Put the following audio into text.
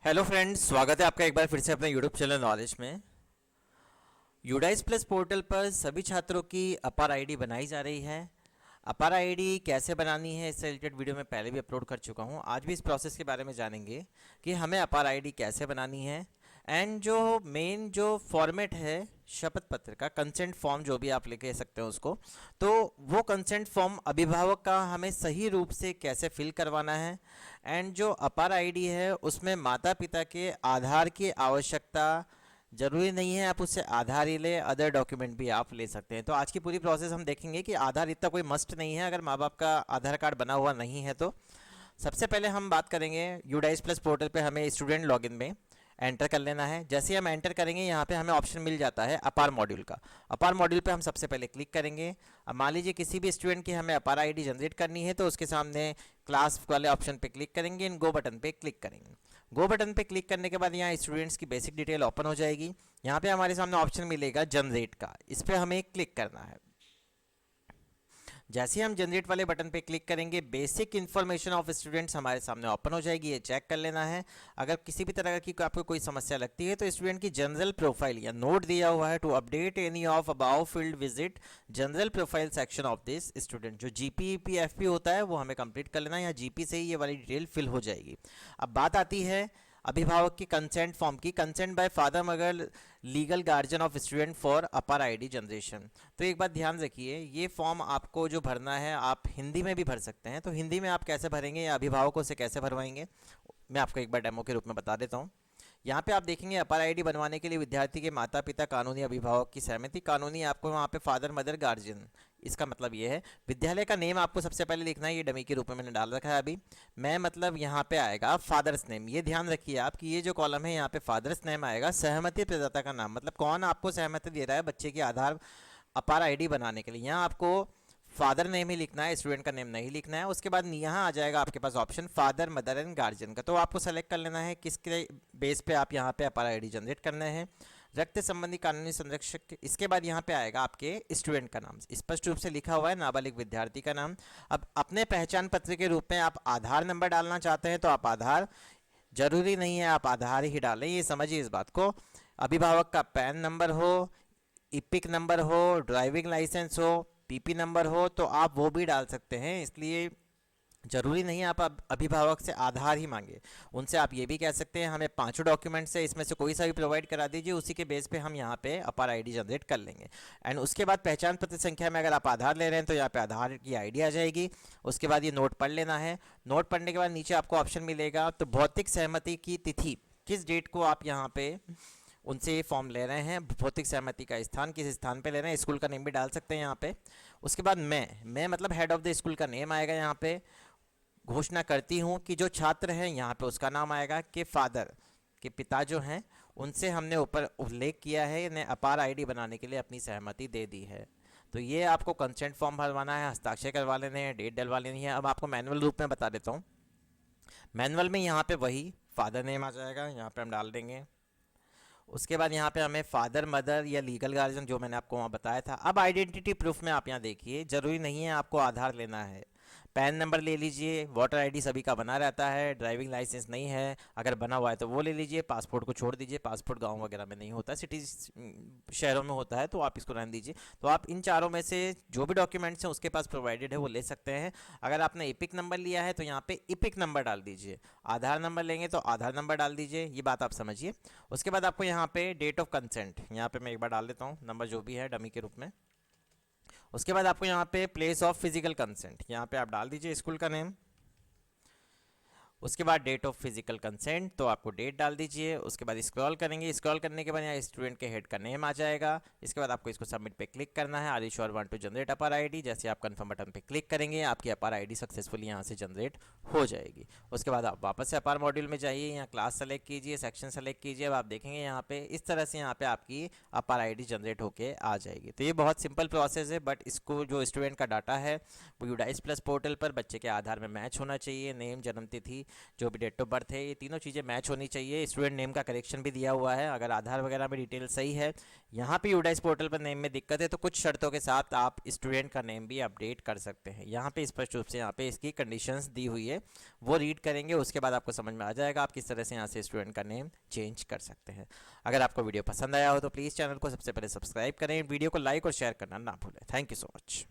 Hello friends, स्वागत है आपका एक बार फिर से अपने यूट्यूब चैनल नॉलेज में। यूडाइस प्लस पोर्टल पर सभी छात्रों की अपार आईडी बनाई जा रही है। अपार आईडी कैसे बनानी है, इससे रिलेटेड वीडियो मैं पहले भी अपलोड कर चुका हूं। आज भी इस प्रोसेस के बारे में जानेंगे कि हमें अपार आईडी कैसे बनानी है। एंड जो मेन जो फॉर्मेट है शपथ पत्र का, कंसेंट फॉर्म जो भी आप लिख सकते हो उसको, तो वो कंसेंट फॉर्म अभिभावक का हमें सही रूप से कैसे फिल करवाना है। एंड जो अपार आईडी है उसमें माता पिता के आधार की आवश्यकता जरूरी नहीं है, आप उससे आधार ही ले, अदर डॉक्यूमेंट भी आप ले सकते हैं। तो आज की पूरी प्रोसेस हम देखेंगे कि आधार इतना कोई मस्ट नहीं है अगर माँ बाप का आधार कार्ड बना हुआ नहीं है तो। सबसे पहले हम बात करेंगे यूडाइस प्लस पोर्टल पे हमें स्टूडेंट लॉगिन में एंटर कर लेना है। जैसे ही हम एंटर करेंगे यहाँ पे हमें ऑप्शन मिल जाता है अपार मॉड्यूल का। अपार मॉड्यूल पे हम सबसे पहले क्लिक करेंगे। अब मान लीजिए किसी भी स्टूडेंट की हमें अपार आईडी जनरेट करनी है तो उसके सामने क्लास वाले ऑप्शन पे क्लिक करेंगे, इन गो बटन पे क्लिक करेंगे। गो बटन पे क्लिक करने के बाद यहाँ स्टूडेंट्स की बेसिक डिटेल ओपन हो जाएगी। यहाँ पे हमारे सामने ऑप्शन मिलेगा जनरेट का, इस पर हमें क्लिक करना है। जैसे ही हम जनरेट वाले बटन पे क्लिक करेंगे बेसिक इन्फॉर्मेशन ऑफ स्टूडेंट्स हमारे सामने ओपन हो जाएगी। ये चेक कर लेना है। अगर किसी भी तरह की आपको कोई समस्या लगती है तो स्टूडेंट की जनरल प्रोफाइल या नोट दिया हुआ है to update any of about field visit general profile section of this student. जो जीपी एफपी होता है वो हमें कंप्लीट कर लेना है। यहाँ जीपी से ही ये वाली डिटेल फिल हो जाएगी। अब बात आती है अभिभावक की कंसेंट फॉर्म की, कंसेंट बाय फादर मगर legal guardian of student for अपार आईडी जनरेशन। तो एक बात ध्यान रखिए, ये फॉर्म आपको जो भरना है आप हिंदी में भी भर सकते हैं। तो हिंदी में आप कैसे भरेंगे या अभिभावकों से कैसे भरवाएंगे, मैं आपको एक बार डेमो के रूप में बता देता हूँ। यहाँ पे आप देखेंगे अपार आईडी बनवाने के लिए विद्यार्थी के माता पिता कानूनी अभिभावक की सहमति। कानूनी आपको वहाँ पे फादर मदर गार्जियन, इसका मतलब ये है। विद्यालय का नेम आपको सबसे पहले लिखना है, ये डमी के रूप में मैंने डाल रखा है अभी। मैं मतलब यहाँ पे आएगा फादर्स नेम। ये ध्यान रखिए आप कि ये जो कॉलम है यहाँ पे फादर्स नेम आएगा। सहमति प्रदाता का नाम, मतलब कौन आपको सहमति दे रहा है बच्चे की आधार अपार आईडी बनाने के लिए। यहाँ आपको फादर नेम ही लिखना है, स्टूडेंट का नेम नहीं लिखना है। उसके बाद यहाँ आ जाएगा आपके पास option father mother and guardian का। तो आपको सेलेक्ट कर लेना है किसके बेस पे आप यहाँ पे अपार आईडी जनरेट करना है। रक्त संबंधी कानूनी संरक्षक, इसके बाद यहाँ पे आएगा आपके स्टूडेंट का नाम, स्पष्ट रूप से लिखा हुआ है नाबालिग विद्यार्थी का नाम। अब अपने पहचान पत्र के रूप में आप आधार नंबर डालना चाहते हैं तो आप आधार, जरूरी नहीं है आप आधार ही डालें, ये समझिए इस बात को। अभिभावक का पैन नंबर हो, इपिक नंबर हो, ड्राइविंग लाइसेंस हो, पीपी नंबर हो तो आप वो भी डाल सकते हैं। इसलिए जरूरी नहीं है आप अभिभावक से आधार ही मांगे। उनसे आप ये भी कह सकते हैं हमें पांचों डॉक्यूमेंट्स है इसमें से कोई सा भी प्रोवाइड करा दीजिए, उसी के बेस पे हम यहाँ पे अपार आईडी जनरेट कर लेंगे। एंड उसके बाद पहचान पत्र संख्या में अगर आप आधार ले रहे हैं तो यहाँ पे आधार की आईडी आ जाएगी। उसके बाद ये नोट पढ़ लेना है। नोट पढ़ने के बाद नीचे आपको ऑप्शन मिलेगा तो भौतिक सहमति की तिथि, किस डेट को आप यहाँ पे उनसे ये फॉर्म ले रहे हैं, भौतिक सहमति का स्थान किस स्थान पे ले रहे हैं, स्कूल का नेम भी डाल सकते हैं यहाँ पे। उसके बाद मैं मतलब हेड ऑफ द स्कूल का नेम आएगा। यहाँ पे घोषणा करती हूँ कि जो छात्र हैं यहाँ पे उसका नाम आएगा कि फादर के पिता जो हैं उनसे हमने ऊपर उल्लेख किया है, इन्हें अपार आईडी बनाने के लिए अपनी सहमति दे दी है। तो ये आपको कंसेंट फॉर्म भरवाना है, हस्ताक्षर करवा लेने हैं, डेट डलवा लेनी है। अब आपको मैनुअल रूप में बता देता हूँ। मैनुअल में यहाँ पे वही फादर नेम आ जाएगा, यहाँ पे हम डाल देंगे। उसके बाद यहाँ पे हमें फादर मदर या लीगल गार्जियन जो मैंने आपको वहाँ बताया था। अब आइडेंटिटी प्रूफ में आप यहाँ देखिए, जरूरी नहीं है आपको आधार लेना है, पैन नंबर ले लीजिए, वोटर आईडी सभी का बना रहता है। ड्राइविंग लाइसेंस नहीं है, अगर बना हुआ है तो वो ले लीजिए। पासपोर्ट को छोड़ दीजिए, पासपोर्ट गांव वगैरह में नहीं होता, सिटीज शहरों में होता है तो आप इसको रहने दीजिए। तो आप इन चारों में से जो भी डॉक्यूमेंट्स हैं उसके पास प्रोवाइडेड है वो ले सकते हैं। अगर आपने इपिक नंबर लिया है तो यहाँ पे इपिक नंबर डाल दीजिए, आधार नंबर लेंगे तो आधार नंबर डाल दीजिए, ये बात आप समझिए। उसके बाद आपको यहाँ पे डेट ऑफ कंसेंट, यहाँ पे मैं एक बार डाल देता हूँ नंबर जो भी है डमी के रूप में। उसके बाद आपको यहाँ पे प्लेस ऑफ फिजिकल कंसेंट, यहाँ पे आप डाल दीजिए स्कूल का नेम। उसके बाद डेट ऑफ फिजिकल कंसेंट, तो आपको डेट डाल दीजिए। उसके बाद स्क्रॉल करेंगे, स्क्रॉल करने के बाद यहाँ स्टूडेंट के हेड का नेम आ जाएगा। इसके बाद आपको इसको सबमिट पे क्लिक करना है। Are you sure want to generate APAAR ID, जैसे आप कंफर्म बटन पे क्लिक करेंगे आपकी अपार आईडी सक्सेसफुली यहाँ से जनरेट हो जाएगी। उसके बाद आप वापस से अपार मॉड्यूल में जाइए, यहाँ क्लास सेलेक्ट कीजिए, सेक्शन सेलेक्ट कीजिए। अब आप देखेंगे यहाँ पे इस तरह से यहाँ पे आपकी अपार आईडी जनरेट होके आ जाएगी। तो ये बहुत सिंपल प्रोसेस है, बट इसको जो स्टूडेंट का डाटा है वो यूडाइस प्लस पोर्टल पर बच्चे के आधार में मैच होना चाहिए। नेम, जन्म तिथि की जो भी डेट ऑफ बर्थ है, ये तीनों चीज़ें मैच होनी चाहिए। स्टूडेंट नेम का करेक्शन भी दिया हुआ है, अगर आधार वगैरह में डिटेल सही है। यहाँ पे यूडाइस पोर्टल पर नेम में दिक्कत है तो कुछ शर्तों के साथ आप स्टूडेंट का नेम भी अपडेट कर सकते हैं। यहाँ पे स्पष्ट रूप से यहाँ पे इसकी कंडीशंस दी हुई है, वो रीड करेंगे, उसके बाद आपको समझ में आ जाएगा आप किस तरह से यहाँ से स्टूडेंट का नेम चेंज कर सकते हैं। अगर आपको वीडियो पसंद आया हो तो प्लीज़ चैनल को सबसे पहले सब्सक्राइब करें, वीडियो को लाइक और शेयर करना ना भूलें। Thank you so much.